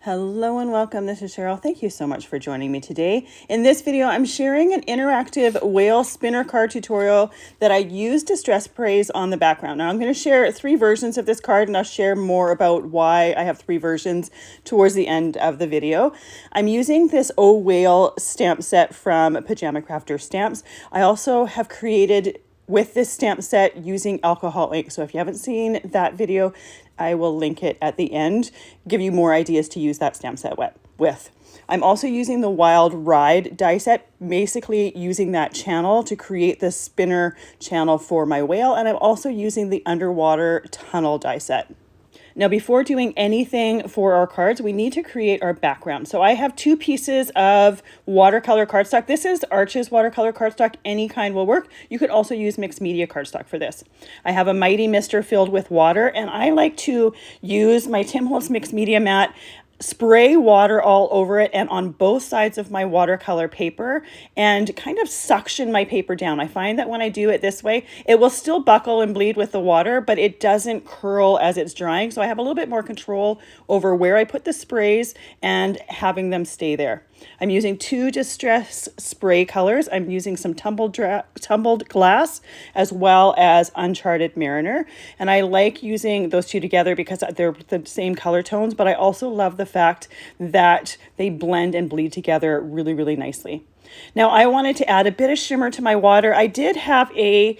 Hello and welcome. This is Cheryl. Thank you so much for joining me today. In this video, I'm sharing an interactive whale spinner card tutorial that I use distress sprays on the background. Now I'm going to share 3 versions of this card, and I'll share more about why I have 3 versions towards the end of the video. I'm using this Oh Whale stamp set from Pajama Crafter stamps. I also have created with this stamp set using alcohol ink. So if you haven't seen that video, I will link it at the end, give you more ideas to use that stamp set with. I'm also using the Wild Ride die set, basically using that channel to create the spinner channel for my whale. And I'm also using the underwater tunnel die set. Now, before doing anything for our cards, we need to create our background. So I have 2 pieces of watercolor cardstock. This is Arch's watercolor cardstock. Any kind will work. You could also use mixed media cardstock for this. I have a Mighty Mister filled with water, and I like to use my Tim Holtz mixed media mat, spray water all over it and on both sides of my watercolor paper and kind of suction my paper down. I find that when I do it this way, it will still buckle and bleed with the water, but it doesn't curl as it's drying. So I have a little bit more control over where I put the sprays and having them stay there. I'm using 2 distress spray colors. I'm using some tumbled glass as well as Uncharted Mariner. And I like using those 2 together because they're the same color tones, but I also love the fact that they blend and bleed together really, really nicely. Now I wanted to add a bit of shimmer to my water. I did have a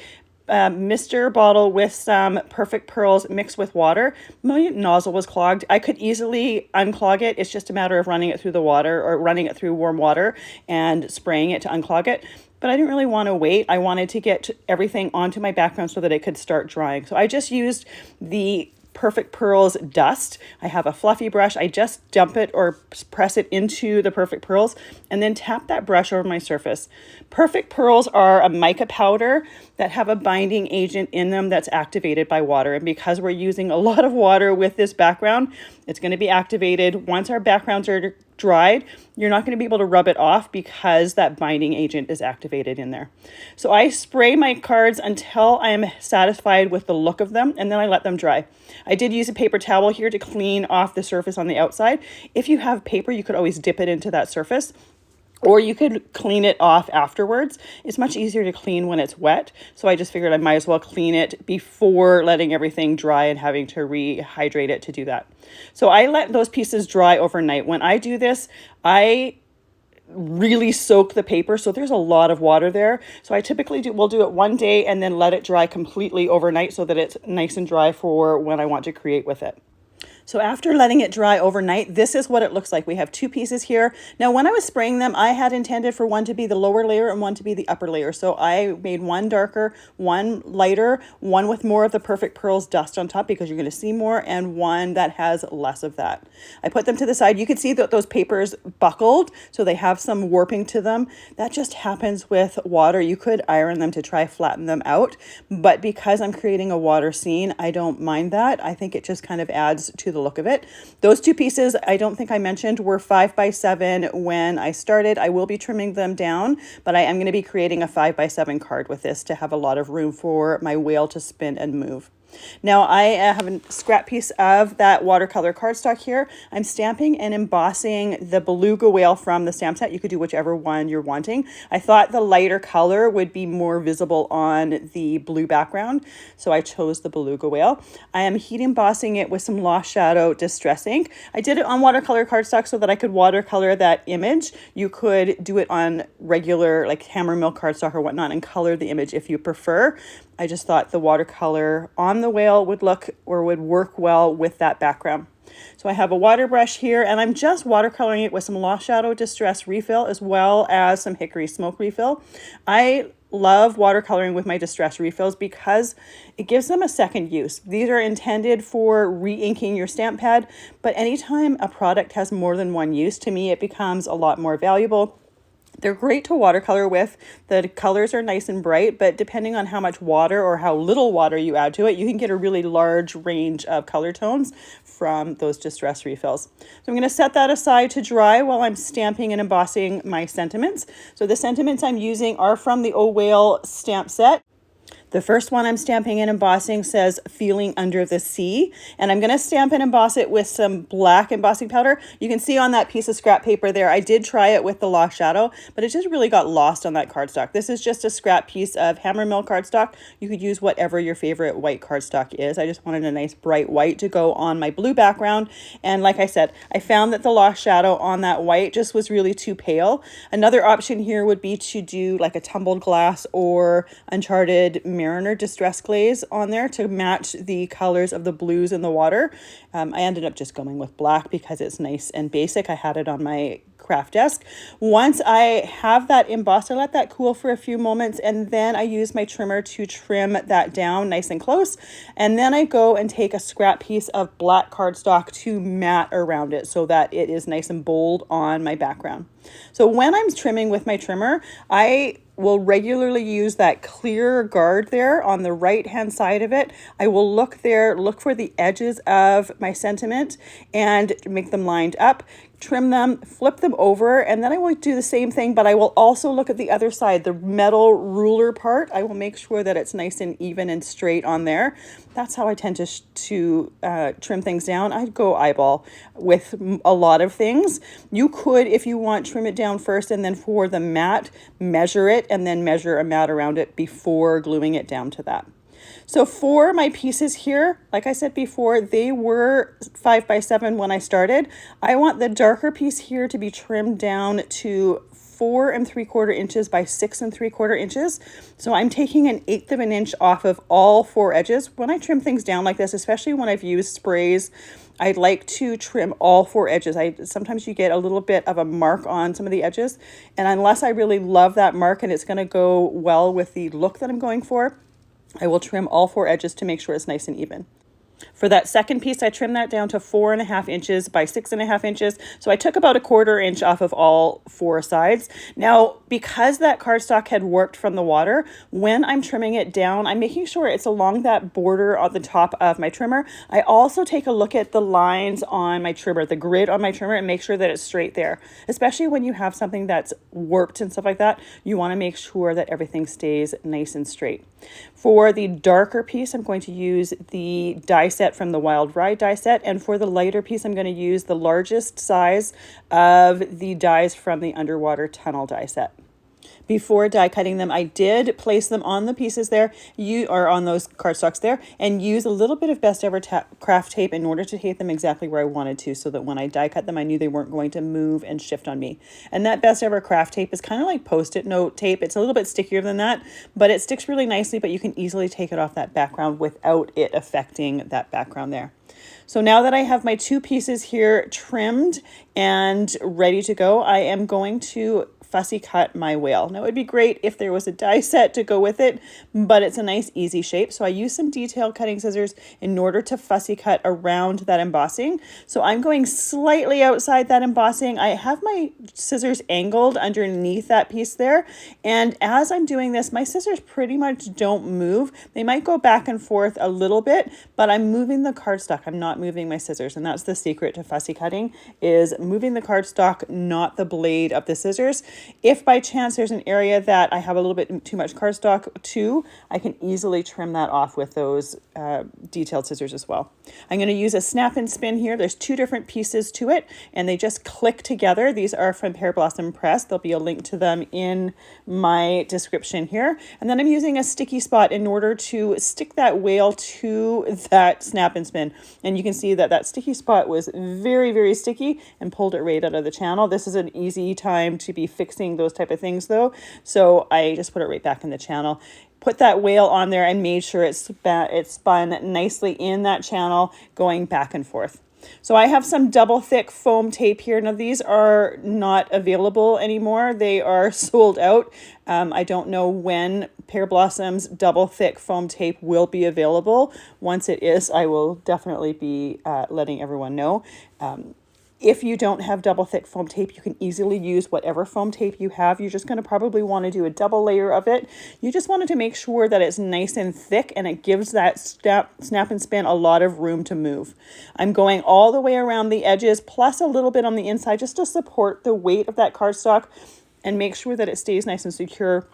Mister bottle with some Perfect Pearls mixed with water. My nozzle was clogged. I could easily unclog it. It's just a matter of running it through the water or running it through warm water and spraying it to unclog it. But I didn't really want to wait. I wanted to get everything onto my background so that it could start drying. So I just used the Perfect Pearls dust. I have a fluffy brush. I just dump it or press it into the Perfect Pearls and then tap that brush over my surface. Perfect Pearls are a mica powder that have a binding agent in them that's activated by water. And because we're using a lot of water with this background, it's going to be activated. Once our backgrounds are dried, you're not going to be able to rub it off because that binding agent is activated in there. So I spray my cards until I am satisfied with the look of them, and then I let them dry. I did use a paper towel here to clean off the surface on the outside. If you have paper, you could always dip it into that surface, or you could clean it off afterwards. It's much easier to clean when it's wet. So I just figured I might as well clean it before letting everything dry and having to rehydrate it to do that. So I let those pieces dry overnight. When I do this, I really soak the paper. So there's a lot of water there. So I typically will do it one day and then let it dry completely overnight so that it's nice and dry for when I want to create with it. So after letting it dry overnight, this is what it looks like. We have 2 pieces here. Now, when I was spraying them, I had intended for one to be the lower layer and one to be the upper layer. So I made one darker, one lighter, one with more of the Perfect Pearls dust on top because you're going to see more, and one that has less of that. I put them to the side. You can see that those papers buckled, so they have some warping to them. That just happens with water. You could iron them to try flatten them out, but because I'm creating a water scene, I don't mind that. I think it just kind of adds to the look of it. Those 2 pieces, I don't think I mentioned, were 5x7 when I started. I will be trimming them down, but I am going to be creating a 5x7 card with this to have a lot of room for my whale to spin and move. Now I have a scrap piece of that watercolor cardstock here. I'm stamping and embossing the beluga whale from the stamp set. You could do whichever one you're wanting. I thought the lighter color would be more visible on the blue background, so I chose the beluga whale. I am heat embossing it with some Lost Shadow Distress ink. I did it on watercolor cardstock so that I could watercolor that image. You could do it on regular like hammer mill cardstock or whatnot and color the image if you prefer. I just thought the watercolor on the whale would work well with that background. So I have a water brush here, and I'm just watercoloring it with some Lost Shadow Distress refill as well as some Hickory Smoke refill. I love watercoloring with my distress refills because it gives them a second use. These are intended for re-inking your stamp pad, but anytime a product has more than one use, to me it becomes a lot more valuable. They're great to watercolor with. The colors are nice and bright, but depending on how much water or how little water you add to it, you can get a really large range of color tones from those distress refills. So I'm going to set that aside to dry while I'm stamping and embossing my sentiments. So the sentiments I'm using are from the Oh Whale stamp set. The first one I'm stamping and embossing says Feeling Under the Sea, and I'm going to stamp and emboss it with some black embossing powder. You can see on that piece of scrap paper there, I did try it with the Lost Shadow, but it just really got lost on that cardstock. This is just a scrap piece of hammermill cardstock. You could use whatever your favorite white cardstock is. I just wanted a nice bright white to go on my blue background, and like I said, I found that the Lost Shadow on that white just was really too pale. Another option here would be to do like a tumbled glass or Uncharted Mariner Distress Glaze on there to match the colors of the blues in the water. I ended up just going with black because it's nice and basic. I had it on my craft desk. Once I have that embossed, I let that cool for a few moments, and then I use my trimmer to trim that down nice and close. And then I go and take a scrap piece of black cardstock to mat around it so that it is nice and bold on my background. So when I'm trimming with my trimmer, I will regularly use that clear guard there on the right hand side of it. I will look there, look for the edges of my sentiment and make them lined up, trim them, flip them over, and then I will do the same thing, but I will also look at the other side, the metal ruler part. I will make sure that it's nice and even and straight on there. That's how I tend to trim things down. I'd go eyeball with a lot of things. You could, if you want, trim it down first, and then for the mat, measure it, and then measure a mat around it before gluing it down to that. So for my pieces here, like I said before, they were 5x7 when I started. I want the darker piece here to be trimmed down to 4 3/4 inches by 6 3/4 inches. So I'm taking 1/8 of an inch off of all 4 edges. When I trim things down like this, especially when I've used sprays, I like to trim all 4 edges. Sometimes you get a little bit of a mark on some of the edges, and unless I really love that mark and it's going to go well with the look that I'm going for, I will trim all 4 edges to make sure it's nice and even. For that second piece, I trimmed that down to 4.5 inches by 6.5 inches. So I took about 1/4 inch off of all 4 sides. Now, because that cardstock had warped from the water, when I'm trimming it down, I'm making sure it's along that border on the top of my trimmer. I also take a look at the lines on my trimmer, the grid on my trimmer, and make sure that it's straight there. Especially when you have something that's warped and stuff like that, you want to make sure that everything stays nice and straight. For the darker piece, I'm going to use the die set from the Wild Ride die set, and for the lighter piece, I'm going to use the largest size of the dies from the Underwater Tunnel die set. Before die cutting them, I did place them on the pieces there, or on those cardstocks there, and use a little bit of Best Ever craft tape in order to tape them exactly where I wanted to, so that when I die cut them, I knew they weren't going to move and shift on me. And that Best Ever craft tape is kind of like Post-it note tape. It's a little bit stickier than that, but it sticks really nicely, but you can easily take it off that background without it affecting that background there. So now that I have my 2 pieces here trimmed and ready to go, I am going to fussy cut my whale. Now it would be great if there was a die set to go with it, but it's a nice easy shape. So I use some detail cutting scissors in order to fussy cut around that embossing. So I'm going slightly outside that embossing. I have my scissors angled underneath that piece there. And as I'm doing this, my scissors pretty much don't move. They might go back and forth a little bit, but I'm moving the cardstock. I'm not moving my scissors. And that's the secret to fussy cutting, is moving the cardstock, not the blade of the scissors. If by chance there's an area that I have a little bit too much cardstock to, I can easily trim that off with those detailed scissors as well. I'm going to use a snap and spin here. There's 2 different pieces to it, and they just click together. These are from Pear Blossom Press. There'll be a link to them in my description here. And then I'm using a sticky spot in order to stick that whale to that snap and spin. And you can see that that sticky spot was very, very sticky and pulled it right out of the channel. This is an easy time to be fixing those type of things though. So I just put it right back in the channel. Put that whale on there and made sure it's spun nicely in that channel, going back and forth. So I have some double thick foam tape here. Now these are not available anymore. They are sold out. I don't know when Pear Blossom's double thick foam tape will be available. Once it is, I will definitely be letting everyone know. If you don't have double thick foam tape, you can easily use whatever foam tape you have. You're just going to probably want to do a double layer of it. You just wanted to make sure that it's nice and thick and it gives that snap and spin a lot of room to move. I'm going all the way around the edges, plus a little bit on the inside, just to support the weight of that cardstock and make sure that it stays nice and secure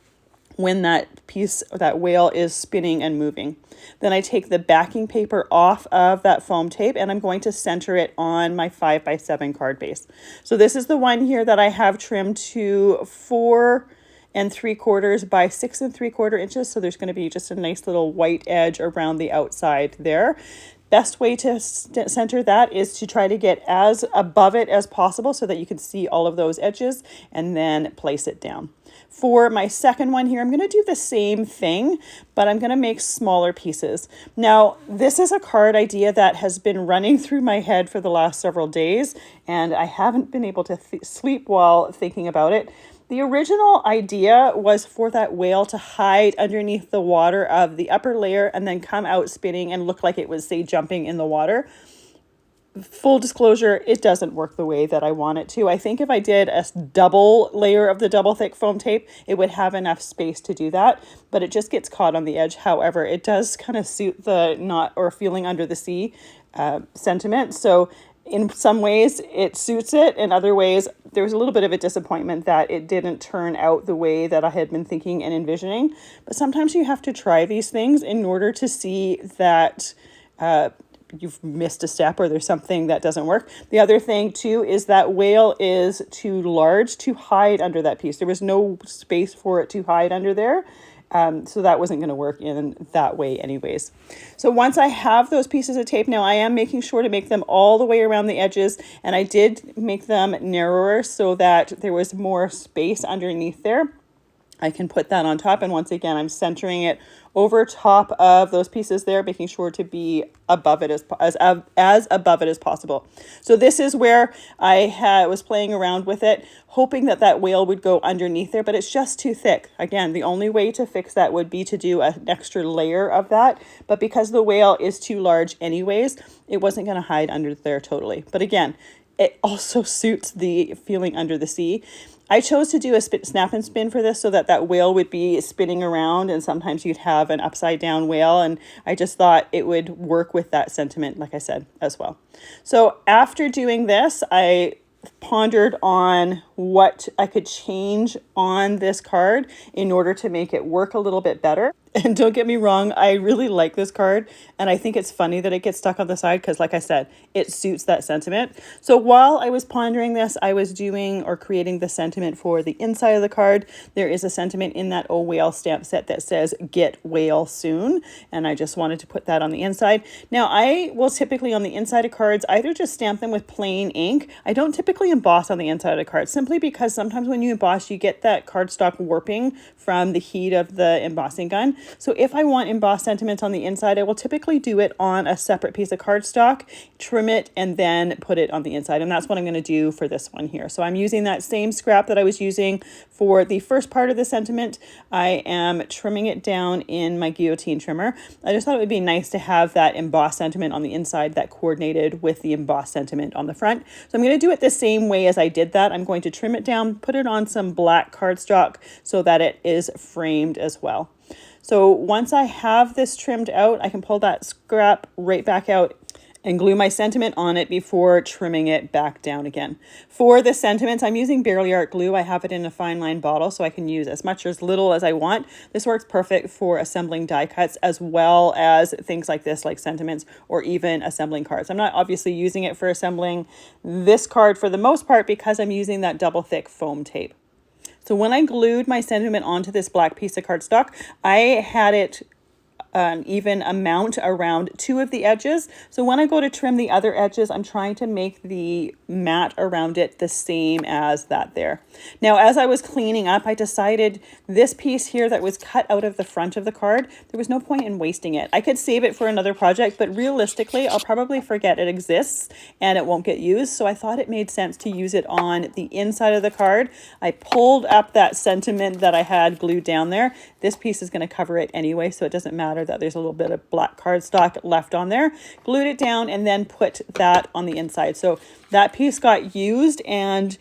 when that whale is spinning and moving. Then I take the backing paper off of that foam tape and I'm going to center it on my 5x7 card base. So this is the one here that I have trimmed to 4 3/4 by 6 3/4 inches. So there's going to be just a nice little white edge around the outside there. Best way to center that is to try to get as above it as possible so that you can see all of those edges, and then place it down. For my second one here, I'm going to do the same thing, but I'm going to make smaller pieces. Now, this is a card idea that has been running through my head for the last several days, and I haven't been able to sleep while thinking about it. The original idea was for that whale to hide underneath the water of the upper layer and then come out spinning and look like it was, say, jumping in the water. Full disclosure, it doesn't work the way that I want it to. I think if I did a double layer of the double thick foam tape, it would have enough space to do that, but it just gets caught on the edge. However, it does kind of suit the not or feeling under the sea sentiment. So in some ways it suits it. In other ways, there was a little bit of a disappointment that it didn't turn out the way that I had been thinking and envisioning. But sometimes you have to try these things in order to see that you've missed a step or there's something that doesn't work. The other thing too is that whale is too large to hide under that piece. There was no space for it to hide under there. So that wasn't going to work in that way anyways. So once I have those pieces of tape, now I am making sure to make them all the way around the edges, and I did make them narrower so that there was more space underneath there. I can put that on top, and once again, I'm centering it over top of those pieces there, making sure to be above it as above it as possible. So this is where I was playing around with it, hoping that that whale would go underneath there, but it's just too thick. Again, the only way to fix that would be to do an extra layer of that, but because the whale is too large anyways, it wasn't going to hide under there totally. But again, it also suits the feeling under the sea. I chose to do a snap and spin for this so that that whale would be spinning around, and sometimes you'd have an upside down whale, and I just thought it would work with that sentiment, like I said, as well. So after doing this, I pondered on what I could change on this card in order to make it work a little bit better. And don't get me wrong, I really like this card, and I think it's funny that it gets stuck on the side because, like I said, it suits that sentiment. So while I was pondering this, I was doing or creating the sentiment for the inside of the card. There is a sentiment in that Oh Whale stamp set that says "Get Whale Soon," and I just wanted to put that on the inside. Now, I will typically on the inside of cards either just stamp them with plain ink. I don't typically emboss on the inside of cards simply because sometimes when you emboss, you get that cardstock warping from the heat of the embossing gun. So if I want embossed sentiments on the inside, I will typically do it on a separate piece of cardstock, trim it, and then put it on the inside. And that's what I'm going to do for this one here. So I'm using that same scrap that I was using for the first part of the sentiment. I am trimming it down in my guillotine trimmer. I just thought it would be nice to have that embossed sentiment on the inside that coordinated with the embossed sentiment on the front. So I'm going to do it the same way as I did that. I'm going to trim it down, put it on some black cardstock so that it is framed as well. So once I have this trimmed out, I can pull that scrap right back out and glue my sentiment on it before trimming it back down again. For the sentiments, I'm using Barely Art glue. I have it in a fine line bottle, so I can use as much or as little as I want. This works perfect for assembling die cuts as well as things like this, like sentiments, or even assembling cards. I'm not obviously using it for assembling this card for the most part because I'm using that double thick foam tape. So when I glued my sentiment onto this black piece of cardstock, I had it an even amount around two of the edges. So when I go to trim the other edges, I'm trying to make the mat around it the same as that there. Now, as I was cleaning up, I decided this piece here that was cut out of the front of the card, there was no point in wasting it. I could save it for another project, but realistically, I'll probably forget it exists and it won't get used. So I thought it made sense to use it on the inside of the card. I pulled up that sentiment that I had glued down there. This piece is going to cover it anyway, so it doesn't matter that there's a little bit of black cardstock left on there. Glued it down and then put that on the inside. So that piece got used, and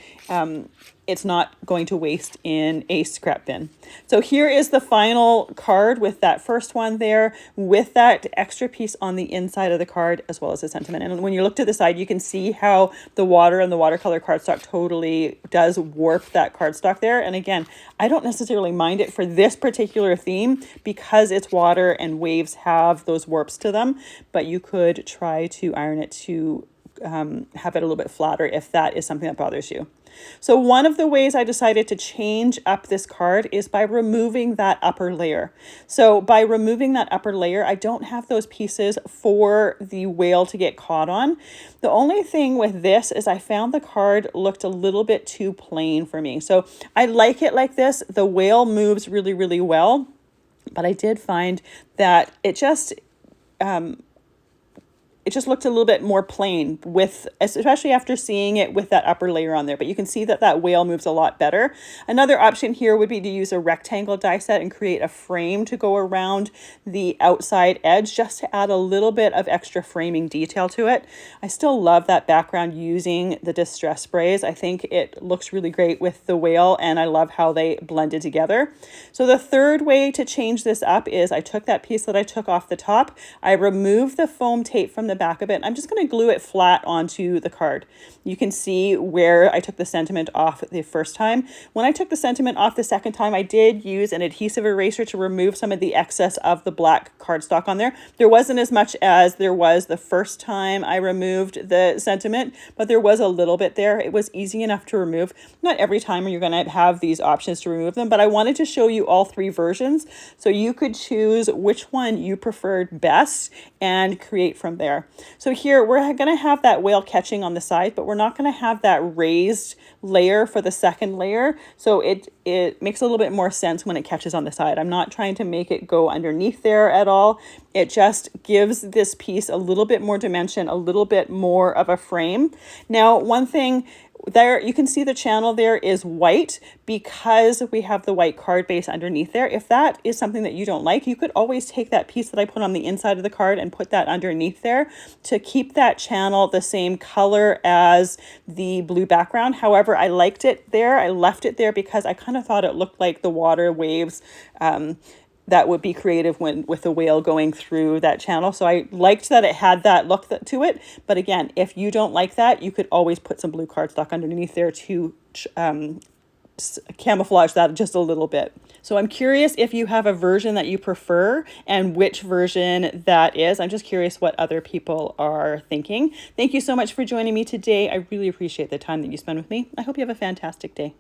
it's not going to waste in a scrap bin. So here is the final card with that first one there, with that extra piece on the inside of the card, as well as the sentiment. And when you look to the side, you can see how the water and the watercolor cardstock totally does warp that cardstock there. And again, I don't necessarily mind it for this particular theme because it's water and waves have those warps to them, but you could try to iron it to have it a little bit flatter if that is something that bothers you. So one of the ways I decided to change up this card is by removing that upper layer. So by removing that upper layer, I don't have those pieces for the whale to get caught on. The only thing with this is I found the card looked a little bit too plain for me. So I like it like this. The whale moves really, really well, but I did find that it just looked a little bit more plain, with, especially after seeing it with that upper layer on there. But you can see that that whale moves a lot better. Another option here would be to use a rectangle die set and create a frame to go around the outside edge, just to add a little bit of extra framing detail to it. I still love that background using the distress sprays. I think it looks really great with the whale, and I love how they blended together. So the third way to change this up is I took that piece that I took off the top, I removed the foam tape from the back of it. I'm just going to glue it flat onto the card. You can see where I took the sentiment off the first time. When I took the sentiment off the second time, I did use an adhesive eraser to remove some of the excess of the black cardstock on there. There wasn't as much as there was the first time I removed the sentiment, but there was a little bit there. It was easy enough to remove. Not every time you're going to have these options to remove them, but I wanted to show you all three versions so you could choose which one you preferred best and create from there. So here we're going to have that whale catching on the side, but we're not going to have that raised layer for the second layer. So it makes a little bit more sense when it catches on the side. I'm not trying to make it go underneath there at all. It just gives this piece a little bit more dimension, a little bit more of a frame. Now, one thing there, you can see the channel there is white because we have the white card base underneath there. If that is something that you don't like, you could always take that piece that I put on the inside of the card and put that underneath there to keep that channel the same color as the blue background. However, I liked it there. I left it there because I kind of thought it looked like the water waves that would be creative with the whale going through that channel. So I liked that it had that look to it. But again, if you don't like that, you could always put some blue cardstock underneath there to camouflage that just a little bit. So I'm curious if you have a version that you prefer and which version that is. I'm just curious what other people are thinking. Thank you so much for joining me today. I really appreciate the time that you spend with me. I hope you have a fantastic day.